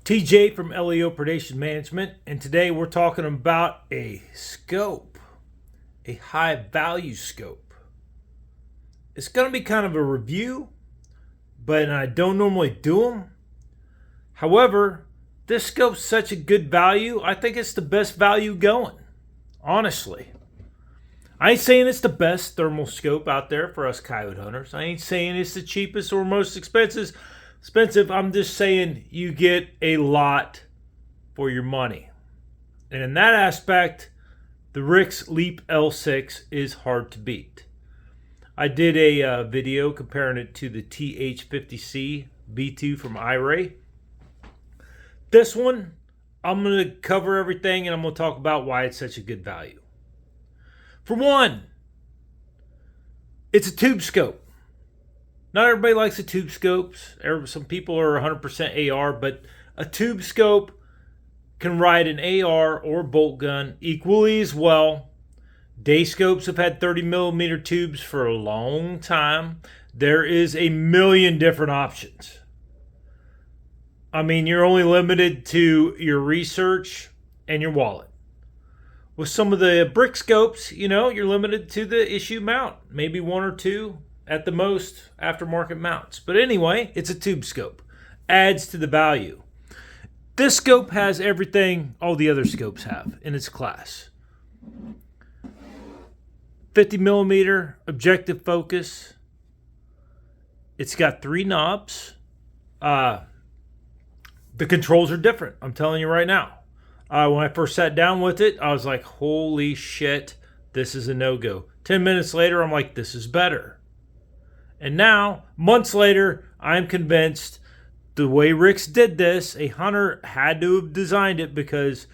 TJ from LEO Predation Management, and today we're talking about a scope, a high value scope. It's going to be kind of a review, but I don't normally do them. However, this scope's such a good value, I think it's the best value going, honestly. I ain't saying it's the best thermal scope out there for us coyote hunters. I ain't saying it's the cheapest or most expensive. I'm just saying you get a lot for your money. And in that aspect, the Rix Leap L6 is hard to beat. I did a video comparing it to the TH50C V2 from iRay. This one, I'm going to cover everything and I'm going to talk about why it's such a good value. For one, it's a tube scope. Not everybody likes the tube scopes. Some people are 100% AR, but a tube scope can ride an AR or bolt gun equally as well. Day scopes have had 30 millimeter tubes for a long time. There is a million different options. I mean, you're only limited to your research and your wallet. With some of the brick scopes, you're limited to the issue mount. Maybe one or two at the most aftermarket mounts. But anyway, it's a tube scope. Adds to the value. This scope has everything all the other scopes have in its class. 50 millimeter objective focus. It's got 3 knobs. The controls are different. I'm telling you right now. When I first sat down with it, I was like, holy shit, this is a no-go. 10 minutes later, I'm like, this is better. And now, months later, I'm convinced the way Rix did this, a hunter had to have designed it because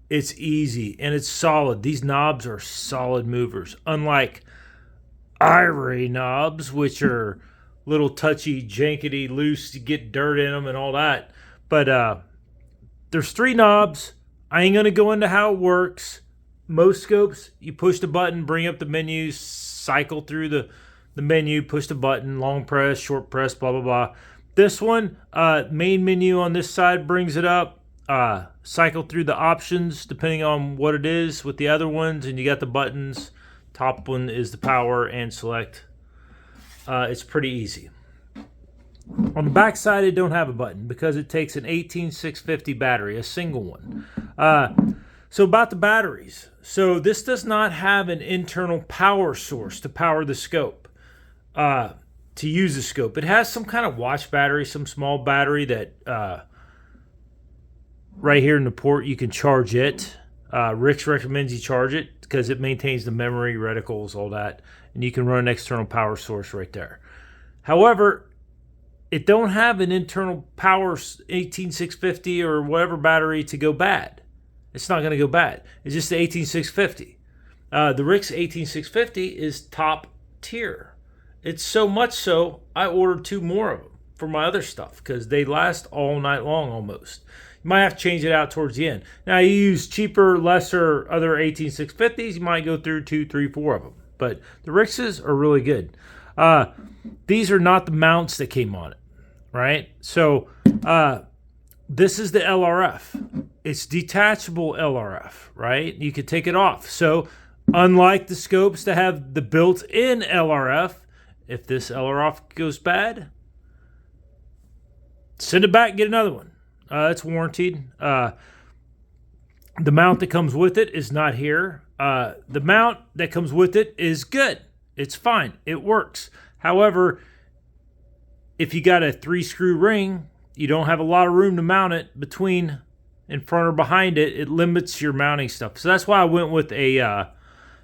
it's easy and it's solid. These knobs are solid movers. Unlike iRay knobs, which are little touchy, jankety, loose, you get dirt in them and all that. But there's 3 knobs. I ain't going to go into how it works. Most scopes, you push the button, bring up the menu, cycle through the menu, push the button, long press, short press, blah, blah, blah. This one, main menu on this side brings it up. Cycle through the options depending on what it is with the other ones, and you got the buttons. Top one is the power and select. It's pretty easy. On the back side, it don't have a button because it takes an 18650 battery, a single one. So about the batteries. So this does not have an internal power source to power the scope, to use the scope. It has some kind of watch battery, some small battery that right here in the port you can charge it. Rix recommends you charge it because it maintains the memory, reticles, all that. And you can run an external power source right there. However, it don't have an internal power 18650 or whatever battery to go bad. It's not going to go bad. It's just the 18650. The Rix 18650 is top tier. It's so much so, I ordered 2 more of them for my other stuff because they last all night long almost. You might have to change it out towards the end. Now, you use cheaper, lesser other 18650s, you might go through 2, 3, 4 of them. But the Rixes are really good. These are not the mounts that came on it, right? So this is the LRF. It's detachable LRF, right? You could take it off. So unlike the scopes that have the built-in LRF, if this LRF goes bad, send it back and get another one. It's warranted. The mount that comes with it is not here. The mount that comes with it is good. It's fine. It works. However, if you got a 3-screw ring, you don't have a lot of room to mount it between in front or behind it. It limits your mounting stuff. So that's why I went with a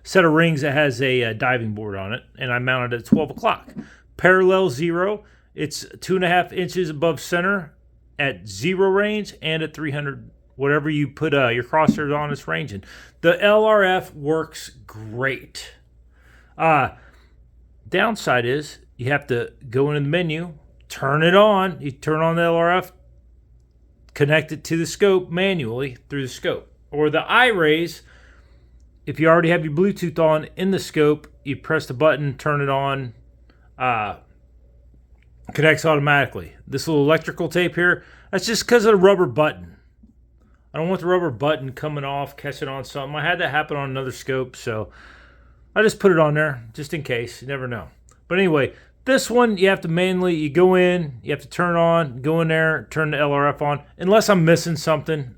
set of rings that has a diving board on it, and I mounted it at 12 o'clock. Parallel 0. It's 2.5 inches above center at 0 range and at 300. Whatever you put your crosshairs on, it's ranging. The LRF works great. Downside is you have to go into the menu, turn it on. You turn on the LRF, connect it to the scope manually through the scope. Or the iRays, if you already have your Bluetooth on in the scope, you press the button, turn it on, connects automatically. This little electrical tape here, That's just because of the rubber button. I don't want the rubber button coming off, catching on something. I had that happen on another scope, so I just put it on there just in case. You never know. But anyway, this one you have to manually, you go in, you have to turn on, go in there, turn the LRF on. Unless I'm missing something,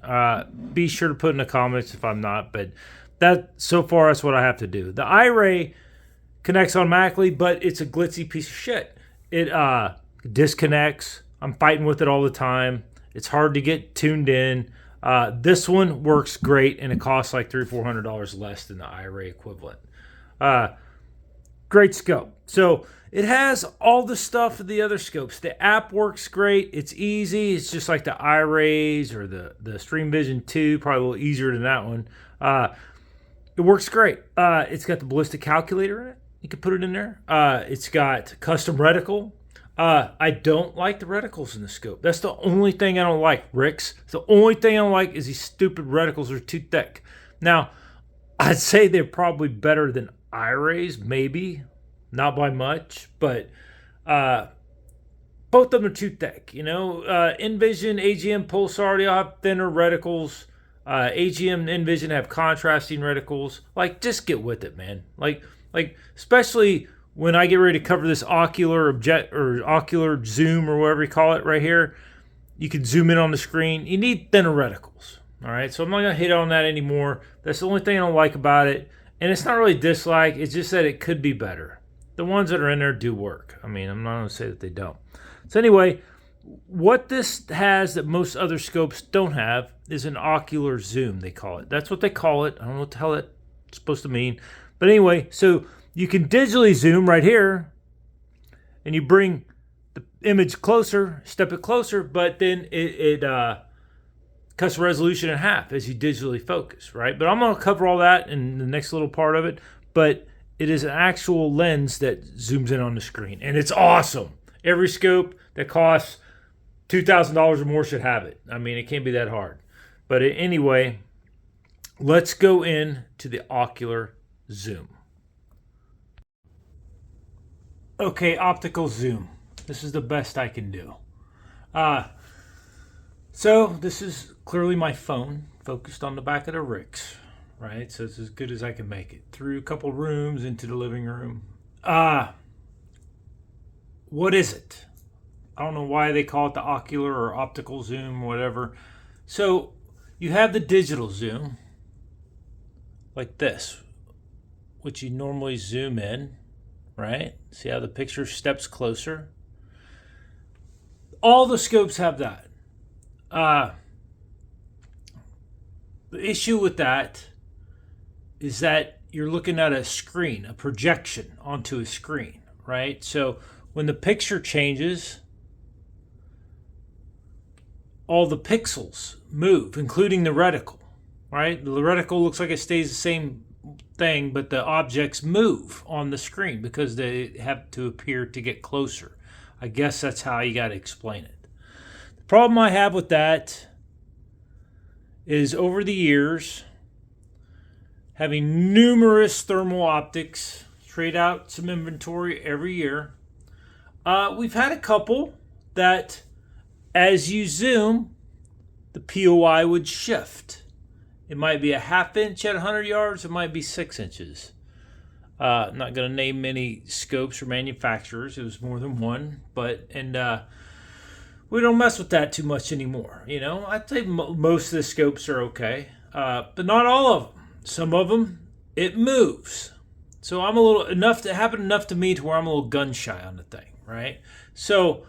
be sure to put in the comments if I'm not. But that, so far, that's what I have to do. The iRay connects automatically, but it's a glitzy piece of shit. It disconnects. I'm fighting with it all the time. It's hard to get tuned in. This one works great, and it costs like $300 or $400 less than the iRay equivalent. Great scope. So it has all the stuff of the other scopes. The app works great. It's easy. It's just like the iRays or the Stream Vision 2, probably a little easier than that one. It works great. It's got the ballistic calculator in it. You can put it in there. It's got custom reticle. I don't like the reticles in the scope. That's the only thing I don't like, Ricks. The only thing I don't like is these stupid reticles are too thick. Now, I'd say they're probably better than iRays, maybe. Not by much, but both of them are too thick. You know, Envision, AGM, Pulsar, they all have thinner reticles. AGM and Envision have contrasting reticles. Like, just get with it, man. Like especially when I get ready to cover this ocular zoom or whatever you call it right here. You can zoom in on the screen. You need thinner reticles. All right, so I'm not gonna hit on that anymore. That's the only thing I don't like about it, and it's not really dislike. It's just that it could be better. The ones that are in there do work. I mean, I'm not gonna say that they don't. So anyway, what this has that most other scopes don't have is an ocular zoom, they call it. That's what they call it. I don't know what the hell that's supposed to mean. But anyway, so you can digitally zoom right here, and you bring the image closer, step it closer, but then it cuts the resolution in half as you digitally focus, right? But I'm going to cover all that in the next little part of it. But it is an actual lens that zooms in on the screen, and it's awesome. Every scope that costs $2,000 or more should have it. I mean, it can't be that hard. But anyway, let's go into the ocular zoom. Okay, optical zoom. This is the best I can do. So this is clearly my phone focused on the back of the Ricks, right? So it's as good as I can make it. Through a couple rooms into the living room. What is it? I don't know why they call it the ocular or optical zoom or whatever. So you have the digital zoom, like this, which you normally zoom in, right? See how the picture steps closer? All the scopes have that. The issue with that is that you're looking at a screen, a projection onto a screen, right? So when the picture changes, all the pixels move, including the reticle, right? The reticle looks like it stays the same thing, but the objects move on the screen because they have to appear to get closer. I guess that's how you got to explain it. The problem I have with that is over the years, having numerous thermal optics, trade out some inventory every year. We've had a couple that as you zoom, the POI would shift. It might be a half inch at 100 yards. It might be 6 inches. I'm not going to name many scopes or manufacturers. It was more than one, and we don't mess with that too much anymore. You know, I'd say most of the scopes are okay, but not all of them. Some of them, it moves. So I'm enough to me to where I'm a little gun shy on the thing, right? So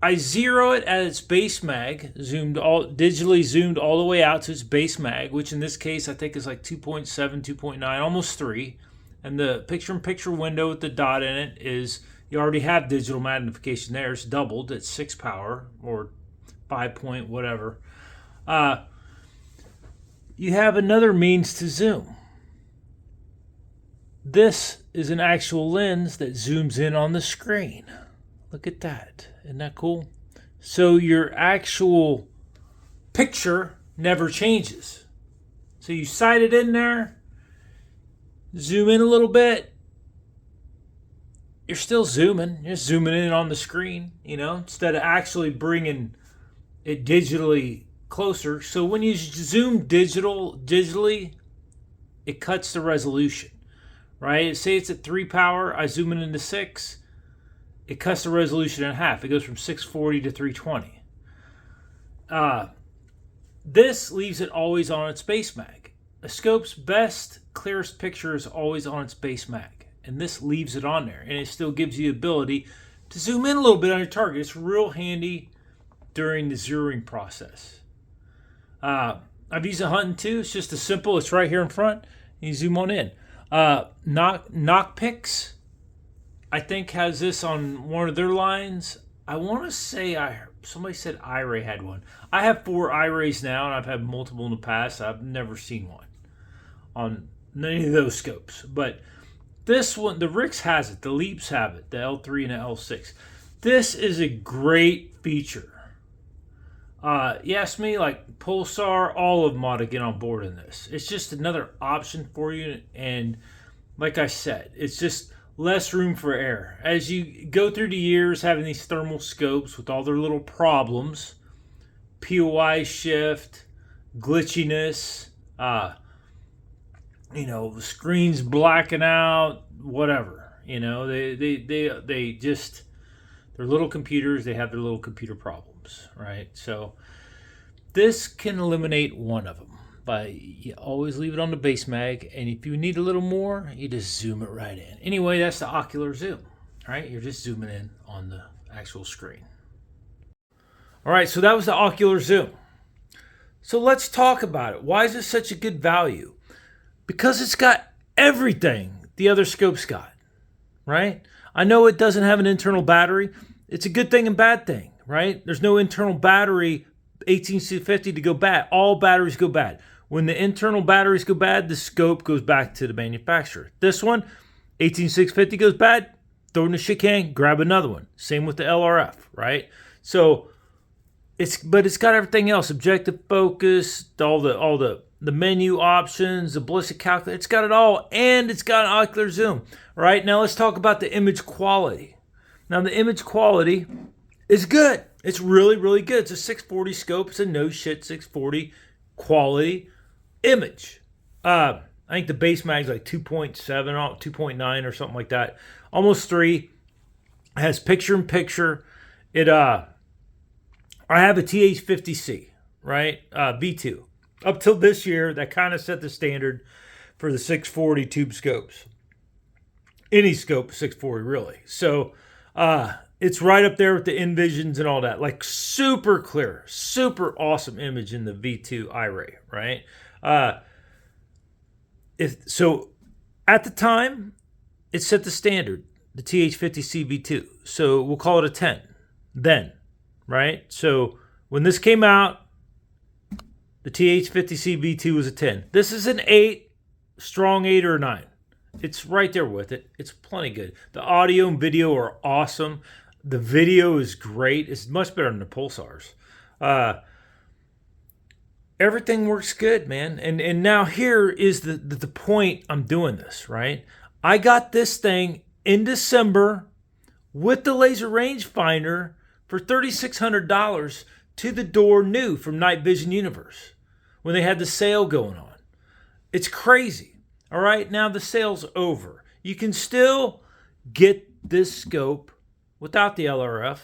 I zero it at its base mag, digitally zoomed all the way out to its base mag, which in this case I think is like 2.7, 2.9, almost 3. And the picture-in-picture window with the dot in it is, you already have digital magnification there. It's doubled at 6 power or 5 point whatever. You have another means to zoom. This is an actual lens that zooms in on the screen. Look at that. Isn't that cool? So your actual picture never changes. So you sight it in there, zoom in a little bit. You're still zooming. You're zooming in on the screen, you know, instead of actually bringing it digitally closer. So when you zoom digitally, it cuts the resolution, right? Say it's at 3 power, I zoom it into 6, it cuts the resolution in half. It goes from 640 to 320. This leaves it always on its base mag. A scope's best, clearest picture is always on its base mag, and this leaves it on there, and it still gives you the ability to zoom in a little bit on your target. It's real handy during the zeroing process. I've used it hunting too. It's just as simple. It's right here in front. You zoom on in. Knockpicks, I think, has this on one of their lines. I want to say somebody said iRay had one. I have 4 iRays now, and I've had multiple in the past. I've never seen one on any of those scopes. But this one, the Rix has it. The Leaps have it. The L3 and the L6. This is a great feature. You ask me, like Pulsar, all of them ought to get on board in this. It's just another option for you. And like I said, it's just less room for error. As you go through the years having these thermal scopes with all their little problems, POI shift, glitchiness, the screen's blacking out, whatever. They just, they're little computers. They have their little computer problems, right? So this can eliminate one of them. But you always leave it on the base mag, and if you need a little more, you just zoom it right in. Anyway, that's the ocular zoom, right? You're just zooming in on the actual screen. All right, so that was the ocular zoom. So let's talk about it. Why is it such a good value? Because it's got everything the other scopes got, right? I know it doesn't have an internal battery. It's a good thing and bad thing, right? There's no internal battery 18650 to go bad. All batteries go bad. When the internal batteries go bad, the scope goes back to the manufacturer. This one, 18650 goes bad, throw it in the shit can, grab another one. Same with the LRF, right? So it's got everything else: objective focus, all the menu options, the ballistic calculator. It's got it all, and it's got an ocular zoom. Right now, let's talk about the image quality. Now, the image quality is good. It's really, really good. It's a 640 scope. It's a no shit 640 quality image. I think the base mag's like 2.7, 2.9 or something like that. Almost 3. It has picture-in-picture. I have a TH50C, right? V2. Up till this year, that kind of set the standard for the 640 tube scopes. Any scope 640, really. So, it's right up there with the Envisions and all that. Like super clear, super awesome image in the V2 iRay, right? At the time, it set the standard, the TH50C V2. So we'll call it a 10 then, right? So when this came out, the TH50C V2 was a 10. This is an 8, strong 8 or a 9. It's right there with it. It's plenty good. The audio and video are awesome. The video is great. It's much better than the Pulsars. Everything works good, man. And now here is the point I'm doing this, right? I got this thing in December with the laser rangefinder for $3,600 to the door new from Night Vision Universe when they had the sale going on. It's crazy. All right, now the sale's over. You can still get this scope without the LRF,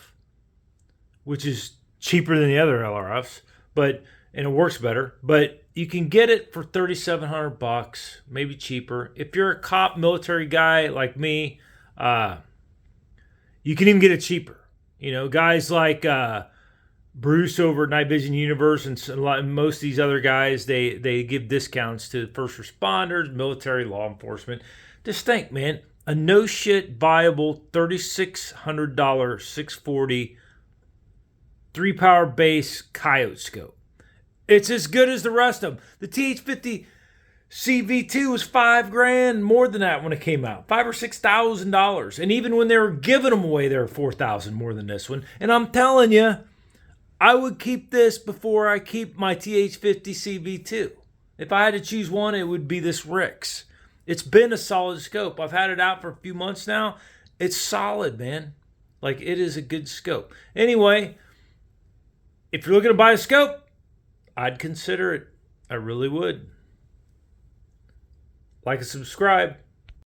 which is cheaper than the other LRFs, and it works better. But you can get it for $3,700, maybe cheaper. If you're a cop military guy like me, you can even get it cheaper. Guys like Bruce over at Night Vision Universe and most of these other guys, they give discounts to first responders, military, law enforcement. Just think, man, a no shit viable $3,600 640 3-power base Coyote scope. It's as good as the rest of them. The TH50 CV2 was $5,000 more than that when it came out, $5,000 or $6,000, and even when they were giving them away, they were $4,000 more than this one. And I'm telling you, I would keep this before I keep my TH50 CV2. If I had to choose one, it would be this Rix. It's been a solid scope. I've had it out for a few months now. It's solid, man. Like, it is a good scope. Anyway, if you're looking to buy a scope, I'd consider it. I really would. Like and subscribe.